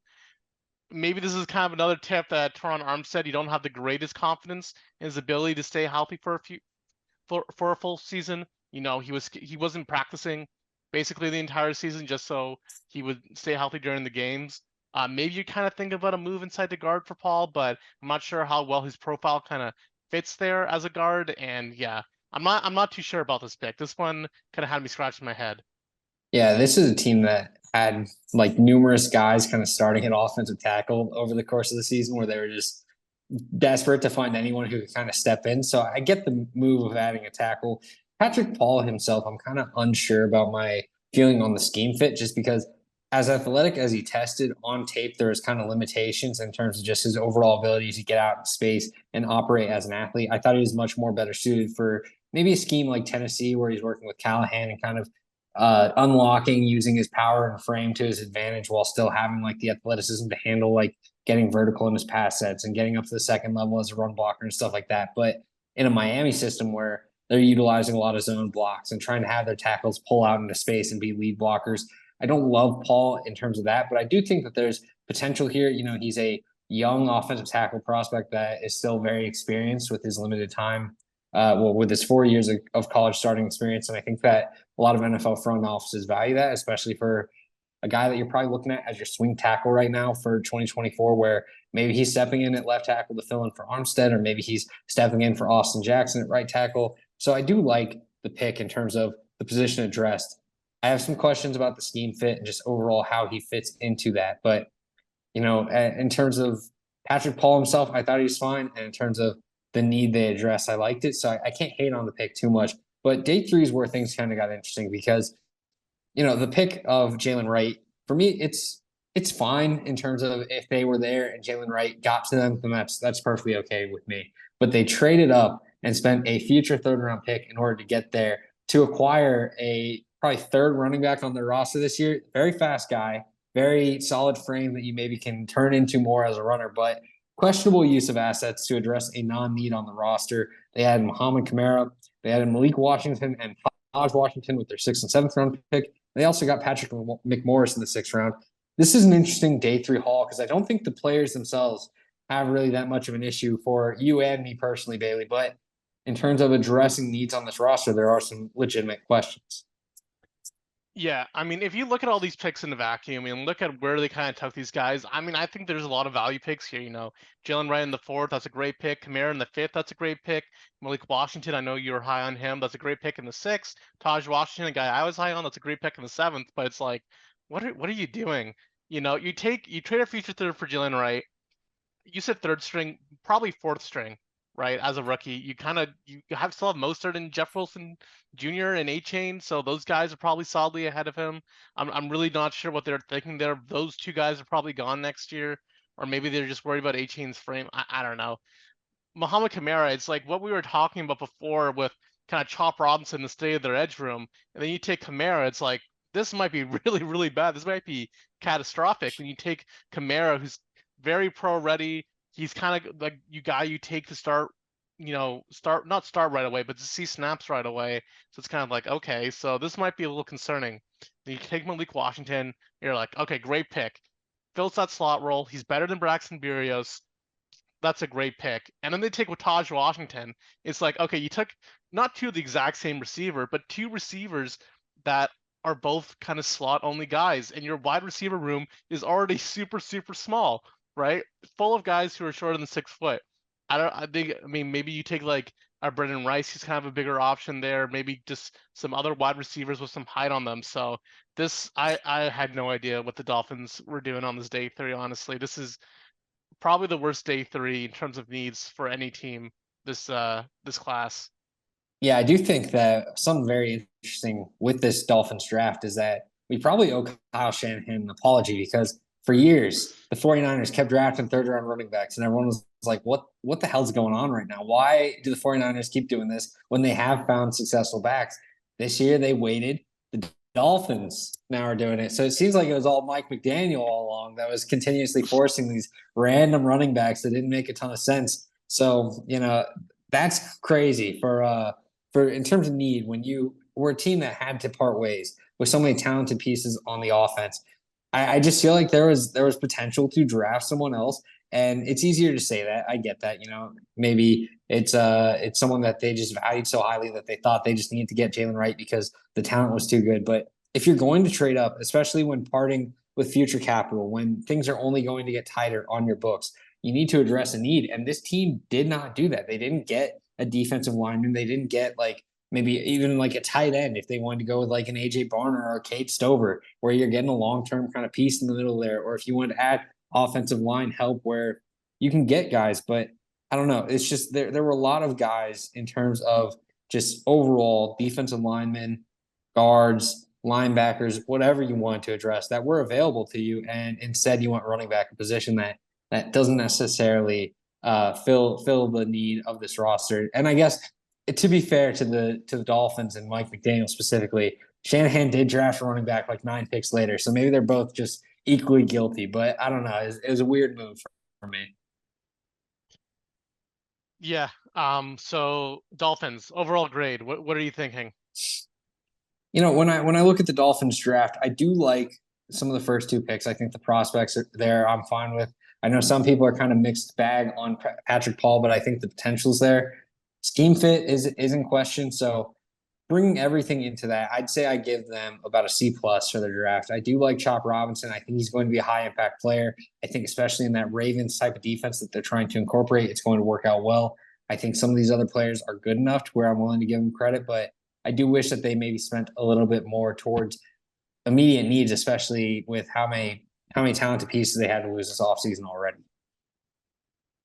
Maybe this is kind of another tip that Teron Armstead, you don't have the greatest confidence in his ability to stay healthy for a full season. You know, he wasn't practicing basically the entire season just so he would stay healthy during the games. Maybe you kind of think about a move inside the guard for Paul, but I'm not sure how well his profile kind of fits there as a guard. And yeah, I'm not too sure about this pick. This one kind of had me scratching my head. Yeah, this is a team that had like numerous guys kind of starting at offensive tackle over the course of the season where they were just desperate to find anyone who could kind of step in. So I get the move of adding a tackle. Patrick Paul himself, I'm kind of unsure about my feeling on the scheme fit just because as athletic as he tested on tape, there was kind of limitations in terms of just his overall ability to get out in space and operate as an athlete. I thought he was much more better suited for maybe a scheme like Tennessee where he's working with Callahan and kind of unlocking using his power and frame to his advantage while still having like the athleticism to handle like getting vertical in his pass sets and getting up to the second level as a run blocker and stuff like that. But in a Miami system where they're utilizing a lot of zone blocks and trying to have their tackles pull out into space and be lead blockers, I don't love Paul in terms of that, but I do think that there's potential here. You know, he's a young offensive tackle prospect that is still very experienced with his limited time. Well, with his 4 years of college starting experience, and I think that a lot of NFL front offices value that, especially for a guy that you're probably looking at as your swing tackle right now for 2024, where maybe he's stepping in at left tackle to fill in for Armstead, or maybe he's stepping in for Austin Jackson at right tackle. So I do like the pick in terms of the position addressed. I have some questions about the scheme fit and just overall how he fits into that. But, you know, in terms of Patrick Paul himself, I thought he was fine. And in terms of the need they address, I liked it. So I can't hate on the pick too much. But day three is where things kind of got interesting because you know, the pick of Jalen Wright, for me, it's fine in terms of if they were there and Jalen Wright got to them, then that's perfectly okay with me. But they traded up and spent a future third round pick in order to get there to acquire a probably third running back on their roster this year. Very fast guy, very solid frame that you maybe can turn into more as a runner, but questionable use of assets to address a non-need on the roster. They had Muhammad Kamara, they had Malik Washington and Taj Washington with their sixth and seventh round pick. They also got Patrick McMorris in the sixth round. This is an interesting day three haul because I don't think the players themselves have really that much of an issue for you and me personally, Bailey. But in terms of addressing needs on this roster, there are some legitimate questions. Yeah, I mean, if you look at all these picks in the vacuum and look at where they kind of took these guys, I mean, I think there's a lot of value picks here. You know, Jalen Wright in the fourth, that's a great pick. Kamara in the fifth, that's a great pick. Malik Washington, I know you're high on him, that's a great pick in the sixth. Taj Washington, a guy I was high on, that's a great pick in the seventh. But it's like, what are you doing? You know, you trade a future third for Jalen Wright. You said third string, probably fourth string, right? As a rookie, you have still have Mostert and Jeff Wilson Jr. and A Chain, so those guys are probably solidly ahead of him. I'm really not sure what they're thinking there. Those two guys are probably gone next year, or maybe they're just worried about A Chain's frame. I don't know. Muhammad Kamara, it's like what we were talking about before with kind of Chop Robinson, the state of their edge room, and then you take Kamara, it's like this might be really, really bad. This might be catastrophic when you take Kamara, who's very pro ready. He's kind of like you take to start, not start right away, but to see snaps right away. So it's kind of like, okay, so this might be a little concerning. Then you take Malik Washington, you're like, okay, great pick. Fills that slot role. He's better than Braxton Berrios. That's a great pick. And then they take Taj Washington. It's like, okay, you took not two of the exact same receiver, but two receivers that are both kind of slot only guys, and your wide receiver room is already super, super small, right? Full of guys who are shorter than 6 foot. I think, I mean, maybe you take like a Brendan Rice, he's kind of a bigger option there. Maybe just some other wide receivers with some height on them. So I had no idea what the Dolphins were doing on this day three, honestly. This is probably the worst day three in terms of needs for any team this class. Yeah, I do think that something very interesting with this Dolphins draft is that we probably owe Kyle Shanahan an apology because for years the 49ers kept drafting third round running backs and everyone was like, what the hell's going on right now? Why do the 49ers keep doing this when they have found successful backs? This year they waited. The Dolphins now are doing it. So it seems like it was all Mike McDaniel all along that was continuously forcing these random running backs that didn't make a ton of sense. So, that's crazy for in terms of need, when you were a team that had to part ways with so many talented pieces on the offense, I just feel like there was potential to draft someone else. And it's easier to say that. I get that. Maybe it's someone that they just valued so highly that they thought they just needed to get Jalen Wright because the talent was too good. But if you're going to trade up, especially when parting with future capital, when things are only going to get tighter on your books, you need to address a need. And this team did not do that. They didn't get a defensive lineman. They didn't get like maybe even like a tight end if they wanted to go with like an AJ Barner or a Kate Stover, where you're getting a long-term kind of piece in the middle there, or if you want to add offensive line help where you can get guys. But I don't know. It's just there were a lot of guys in terms of just overall defensive linemen, guards, linebackers, whatever you want to address that were available to you. And instead you want running back, a position that doesn't necessarily fill the need of this roster. And I guess to be fair to the Dolphins and Mike McDaniel specifically, Shanahan did draft a running back like 9 picks later, so maybe they're both just equally guilty. But I don't know. It was a weird move for me. Yeah. So Dolphins overall grade. What are you thinking? When I look at the Dolphins draft, I do like some of the first 2 picks. I think the prospects are there. I'm fine with. I know some people are kind of mixed bag on Patrick Paul, but I think the potential's there. Scheme fit is in question, so bringing everything into that, I'd say I give them about a C+ for their draft. I do like Chop Robinson. I think he's going to be a high impact player. I think especially in that Ravens type of defense that they're trying to incorporate, it's going to work out well. I think some of these other players are good enough to where I'm willing to give them credit, but I do wish that they maybe spent a little bit more towards immediate needs, especially with how many talented pieces they had to lose this offseason already.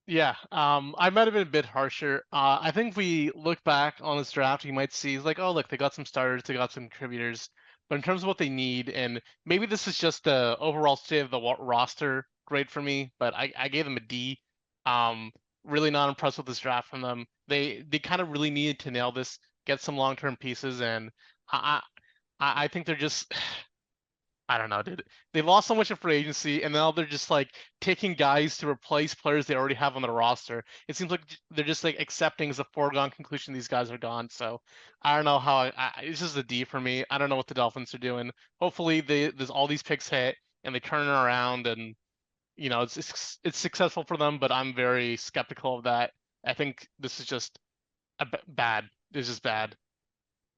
Yeah, I might have been a bit harsher. I think if we look back on this draft, you might see like, oh, look, they got some starters, they got some contributors. But in terms of what they need, and maybe this is just the overall state of the roster grade for me, but I gave them a D. Really not impressed with this draft from them. They kind of really needed to nail this, get some long-term pieces, and I I think they're just I don't know, dude. They lost so much in free agency, and now they're just like taking guys to replace players they already have on the roster. It seems like they're just like accepting as a foregone conclusion these guys are gone. So I don't know how. It's just a D for me. I don't know what the Dolphins are doing. Hopefully, there's all these picks hit and they turn it around, and it's successful for them. But I'm very skeptical of that. I think this is just bad. It's just bad.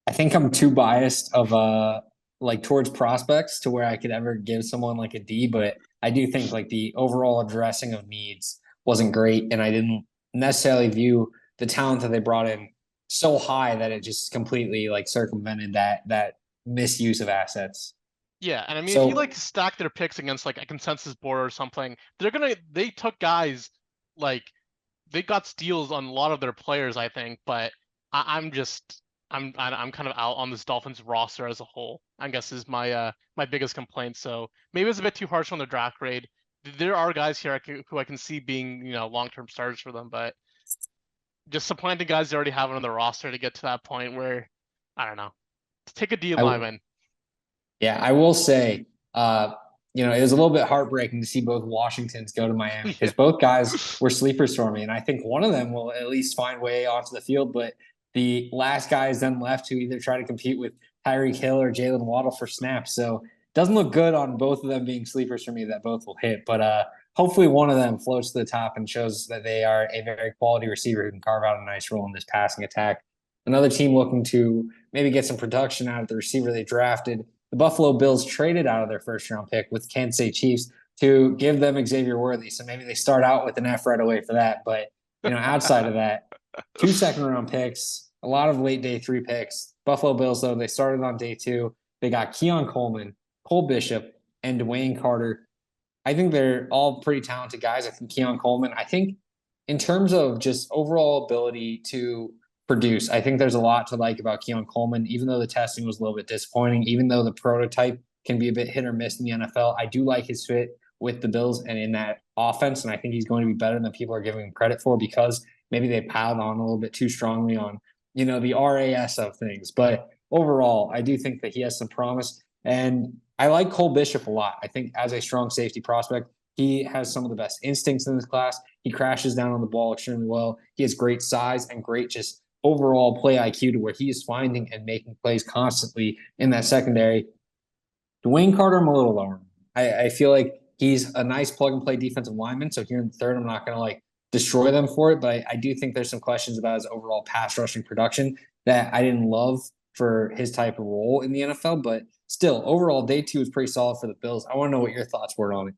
I think I'm too biased of like towards prospects to where I could ever give someone like a D, but I do think like the overall addressing of needs wasn't great, and I didn't necessarily view the talent that they brought in so high that it just completely like circumvented that misuse of assets. Yeah, and I mean, if you like So stack their picks against like a consensus board or something, they took guys like they got steals on a lot of their players, I think, but I'm just I'm kind of out on this Dolphins roster as a whole. I guess is my biggest complaint. So maybe it's a bit too harsh on the draft grade. There are guys here who I can see being long-term starters for them, but just supplanting guys they already have on their roster to get to that point where I don't know. Take a D I lineman. Yeah, I will say, it was a little bit heartbreaking to see both Washingtons go to Miami Yeah. because both guys were sleepers for me, and I think one of them will at least find way onto the field. But the last guys then left to either try to compete with Tyreek Hill or Jalen Waddle for snaps. So it doesn't look good on both of them being sleepers for me that both will hit. But hopefully one of them floats to the top and shows that they are a very quality receiver who can carve out a nice role in this passing attack. Another team looking to maybe get some production out of the receiver they drafted, the Buffalo Bills traded out of their first round pick with Kansas City Chiefs to give them Xavier Worthy. So maybe they start out with an F right away for that. But, outside of that, 2 second-round picks, a lot of late day 3 picks. Buffalo Bills, though, they started on day 2. They got Keon Coleman, Cole Bishop, and Dwayne Carter. I think they're all pretty talented guys. I think Keon Coleman, I think in terms of just overall ability to produce, I think there's a lot to like about Keon Coleman, even though the testing was a little bit disappointing, even though the prototype can be a bit hit or miss in the NFL. I do like his fit with the Bills and in that offense. And I think he's going to be better than people are giving him credit for because maybe they piled on a little bit too strongly on, the RAS of things. But overall, I do think that he has some promise. And I like Cole Bishop a lot. I think as a strong safety prospect, he has some of the best instincts in this class. He crashes down on the ball extremely well. He has great size and great just overall play IQ to where he is finding and making plays constantly in that secondary. Dwayne Carter, I'm a little lower. I feel like he's a nice plug and play defensive lineman. So here in the third, I'm not going to destroy them for it, but I do think there's some questions about his overall pass rushing production that I didn't love for his type of role in the NFL. But still, overall, day 2 is pretty solid for the Bills. I want to know what your thoughts were on it.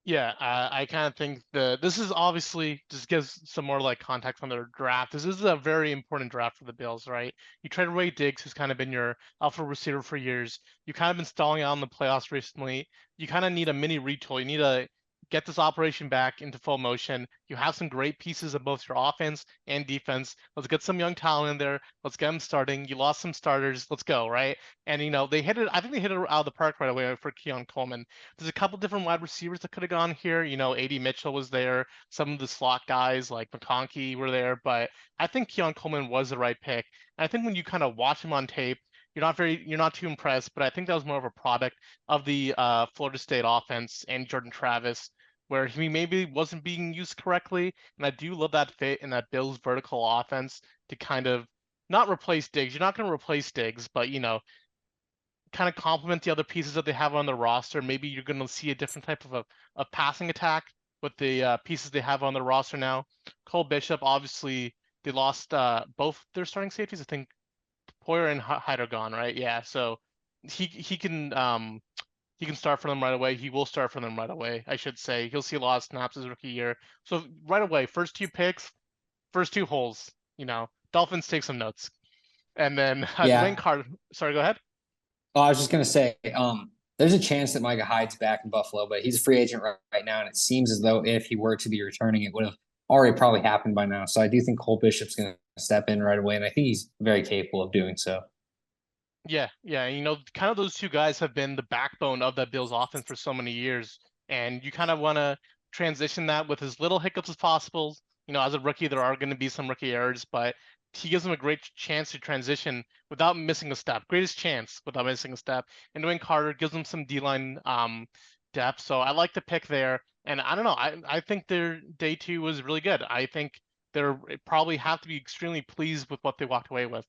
Yeah, I kind of think this is obviously just gives some more like context on their draft. This is a very important draft for the Bills, right? You traded away Diggs, who's kind of been your alpha receiver for years. You kind of been stalling out in the playoffs recently. You kind of need a mini retool. You need to get this operation back into full motion. You have some great pieces of both your offense and defense. Let's get some young talent in there. Let's get them starting. You lost some starters. Let's go, right? And they hit it. I think they hit it out of the park right away for Keon Coleman. There's a couple different wide receivers that could have gone here. A.D. Mitchell was there. Some of the slot guys like McConkey were there, but I think Keon Coleman was the right pick. And I think when you kind of watch him on tape, you're not too impressed, but I think that was more of a product of the Florida State offense and Jordan Travis, where he maybe wasn't being used correctly. And I do love that fit in that Bills vertical offense to kind of not replace Diggs. You're not going to replace Diggs, but kind of complement the other pieces that they have on the roster. Maybe you're going to see a different type of a passing attack with the pieces they have on the roster now. Cole Bishop, obviously, they lost both their starting safeties. I think Poyer and Hyde are gone, right? Yeah, so he can start for them right away. He will start for them right away, I should say. He'll see a lot of snaps his rookie year. So right away, first 2 picks, first 2 holes. Dolphins take some notes, and then Dwayne Yeah. Carter. Sorry, go ahead. Oh, I was just gonna say, there's a chance that Micah Hyde's back in Buffalo, but he's a free agent right now, and it seems as though if he were to be returning, it would have already probably happened by now. So I do think Cole Bishop's gonna step in right away, and I think he's very capable of doing so. Yeah, yeah. Kind of those 2 guys have been the backbone of that Bills offense for so many years. And you kind of want to transition that with as little hiccups as possible. As a rookie, there are going to be some rookie errors, but he gives them a great chance to transition without missing a step. Greatest chance without missing a step. And Dwayne Carter gives them some D-line depth. So I like the pick there. And I don't know. I think their day 2 was really good. I think they're probably have to be extremely pleased with what they walked away with.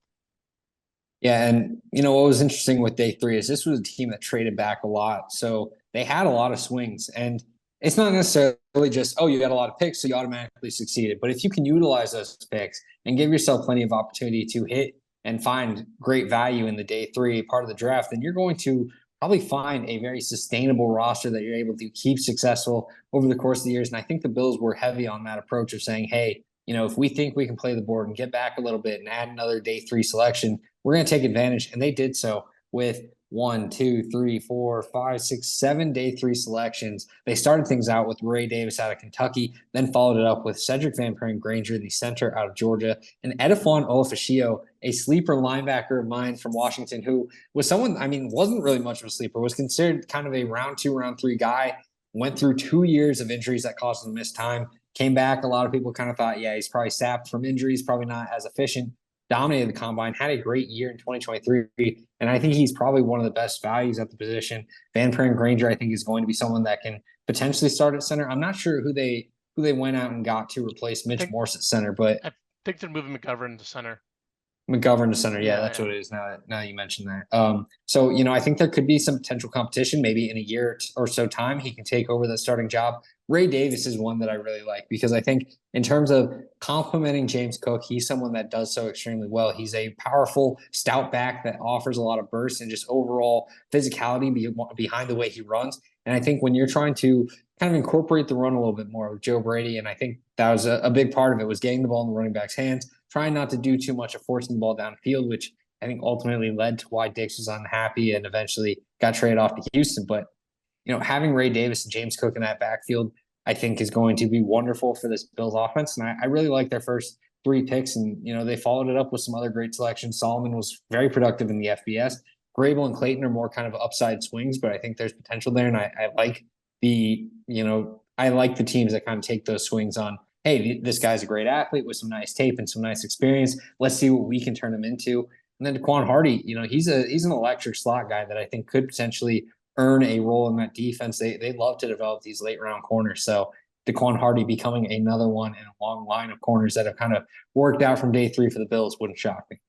Yeah, and what was interesting with day 3 is this was a team that traded back a lot, so they had a lot of swings, and it's not necessarily just you got a lot of picks, so you automatically succeeded. But if you can utilize those picks and give yourself plenty of opportunity to hit and find great value in the day 3 part of the draft, then you're going to probably find a very sustainable roster that you're able to keep successful over the course of the years. And I think the Bills were heavy on that approach of saying, hey, if we think we can play the board and get back a little bit and add another day 3 selection, we're going to take advantage. And they did so with 1, 2, 3, 4, 5, 6, 7 day 3 selections. They started things out with Ray Davis out of Kentucky, then followed it up with Cedric Van Pern Granger, the center out of Georgia, and Edifon Olafashio, a sleeper linebacker of mine from Washington, who was someone, wasn't really much of a sleeper, was considered kind of a round 2, round 3 guy, went through 2 years of injuries that caused him to miss time, came back. A lot of people kind of thought, yeah, he's probably sapped from injuries, probably not as efficient. dominated the combine, had a great year in 2023. And I think he's probably one of the best values at the position. Van Pran Granger, I think, is going to be someone that can potentially start at center. I'm not sure who they went out and got to replace I Mitch think Morse at center, but I think they're moving McGovern to center. McGovern to center. Yeah, Yeah, that's yeah. what it is now that you mentioned that. So, I think there could be some potential competition. Maybe in a year or so time, he can take over the starting job. Ray Davis is one that I really like because I think in terms of complementing James Cook, he's someone that does so extremely well. He's a powerful, stout back that offers a lot of burst and just overall physicality behind the way he runs. And I think when you're trying to kind of incorporate the run a little bit more with Joe Brady, and I think that was a big part of it was getting the ball in the running back's hands, trying not to do too much of forcing the ball downfield, which I think ultimately led to why Diggs was unhappy and eventually got traded off to Houston. But having Ray Davis and James Cook in that backfield, I think is going to be wonderful for this Bills offense. And I really like their first three picks. And, they followed it up with some other great selections. Solomon was very productive in the FBS. Grable and Clayton are more kind of upside swings, but I think there's potential there. And I like I like the teams that kind of take those swings on, hey, this guy's a great athlete with some nice tape and some nice experience. Let's see what we can turn him into. And then Daquan Hardy, he's an electric slot guy that I think could potentially earn a role in that defense. They love to develop these late round corners. So Daquan Hardy becoming another one in a long line of corners that have kind of worked out from day three for the Bills wouldn't shock me.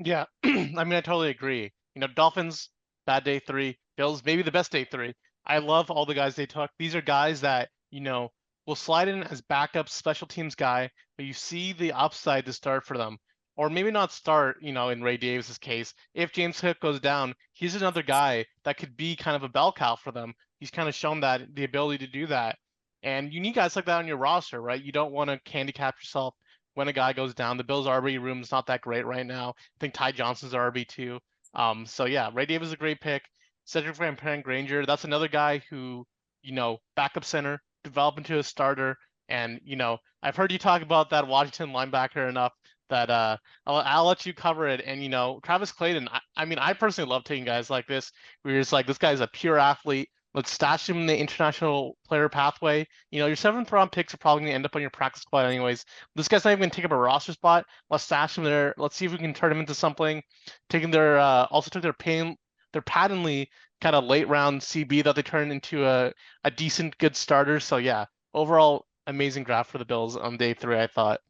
Yeah, I mean, I totally agree. Dolphins, bad day three. Bills, maybe the best day three. I love all the guys they took. These are guys that, will slide in as backup special teams guy, but you see the upside to start for them. Or maybe not start, in Ray Davis's case. If James Cook goes down, he's another guy that could be kind of a bell cow for them. He's kind of shown that the ability to do that. And you need guys like that on your roster, right? You don't want to handicap yourself when a guy goes down. The Bills' RB room is not that great right now. I think Ty Johnson's RB2. So yeah, Ray Davis is a great pick. Cedric Van Pran Granger, that's another guy who, backup center, develop into a starter. And, I've heard you talk about that Washington linebacker enough that I'll let you cover it. And, Travis Clayton, I mean, I personally love taking guys like this, where you're just like, this guy's a pure athlete. Let's stash him in the international player pathway. Your seventh round picks are probably going to end up on your practice squad anyways. This guy's not even going to take up a roster spot. Let's stash him there. Let's see if we can turn him into something. Taking their also took their patently kind of late round CB that they turned into a decent good starter. So yeah, overall amazing draft for the Bills on day three, I thought.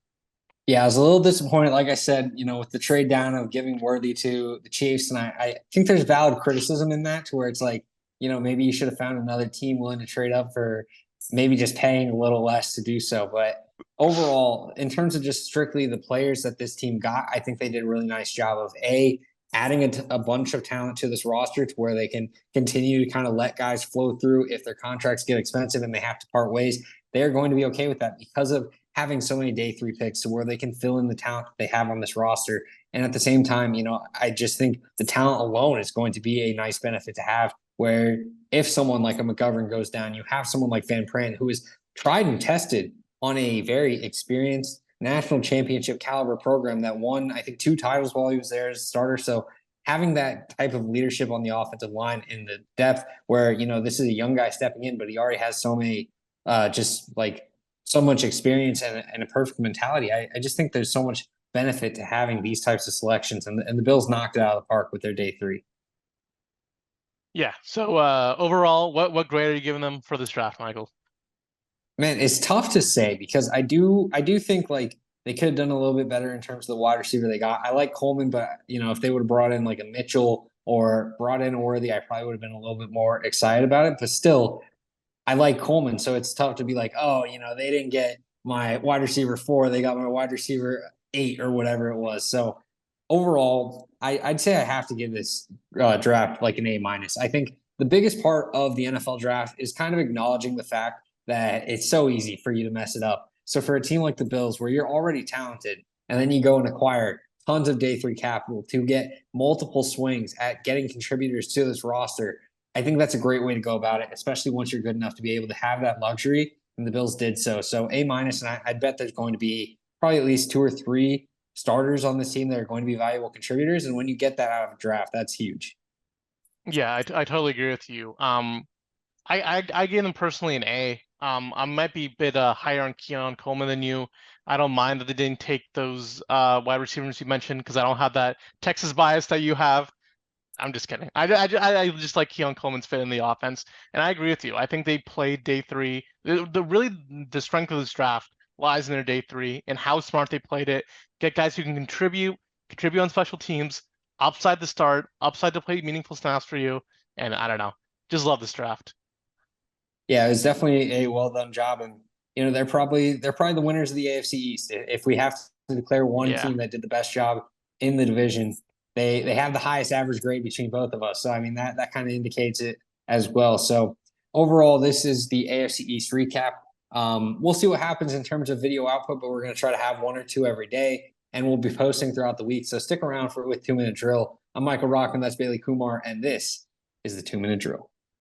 Yeah, I was a little disappointed, like I said, with the trade down of giving Worthy to the Chiefs. And I think there's valid criticism in that to where it's like, maybe you should have found another team willing to trade up for maybe just paying a little less to do so. But overall, in terms of just strictly the players that this team got, I think they did a really nice job of adding a bunch of talent to this roster to where they can continue to kind of let guys flow through. If their contracts get expensive and they have to part ways, they're going to be okay with that because of having so many day three picks to where they can fill in the talent that they have on this roster. And at the same time, I just think the talent alone is going to be a nice benefit to have, where if someone like a McGovern goes down, you have someone like Van Pran who is tried and tested on a very experienced national championship caliber program that won, I think, 2 titles while he was there as a starter. So having that type of leadership on the offensive line in the depth where, this is a young guy stepping in, but he already has so many just like so much experience and a perfect mentality. I just think there's so much benefit to having these types of selections, and the Bills knocked it out of the park with their day three. Yeah. So overall, what grade are you giving them for this draft, Michael? Man, it's tough to say because I do think like they could have done a little bit better in terms of the wide receiver they got. I like Coleman, but if they would have brought in like a Mitchell or brought in a Worthy, I probably would have been a little bit more excited about it. But still, I like Coleman, so it's tough to be like, oh, they didn't get my wide receiver 4, they got my wide receiver 8 or whatever it was. So overall, I'd say I have to give this draft like an A minus. I think the biggest part of the NFL draft is kind of acknowledging the fact that it's so easy for you to mess it up. So for a team like the Bills, where you're already talented, and then you go and acquire tons of day three capital to get multiple swings at getting contributors to this roster, I think that's a great way to go about it, especially once you're good enough to be able to have that luxury. And the Bills did so. So A minus, and I'd bet there's going to be probably at least 2 or 3 starters on this team that are going to be valuable contributors. And when you get that out of a draft, that's huge. Yeah, I totally agree with you. I gave them personally an A. I might be a bit higher on Keon Coleman than you. I don't mind that they didn't take those wide receivers you mentioned because I don't have that Texas bias that you have. I'm just kidding. I just like Keon Coleman's fit in the offense, and I agree with you. I think they played day three. The really the strength of this draft lies in their day three and how smart they played it. Get guys who can contribute on special teams, upside the start, upside to play meaningful snaps for you, and I don't know. Just love this draft. Yeah, it was definitely a well done job, and they're probably the winners of the AFC East. If we have to declare one Yeah. team that did the best job in the division, they have the highest average grade between both of us. So I mean that kind of indicates it as well. So overall, this is the AFC East recap. We'll see what happens in terms of video output, but we're going to try to have one or two every day, and we'll be posting throughout the week. So stick around for with 2 Minute Drill. I'm Michael Rock, and that's Bailey Kumar, and this is the 2 Minute Drill.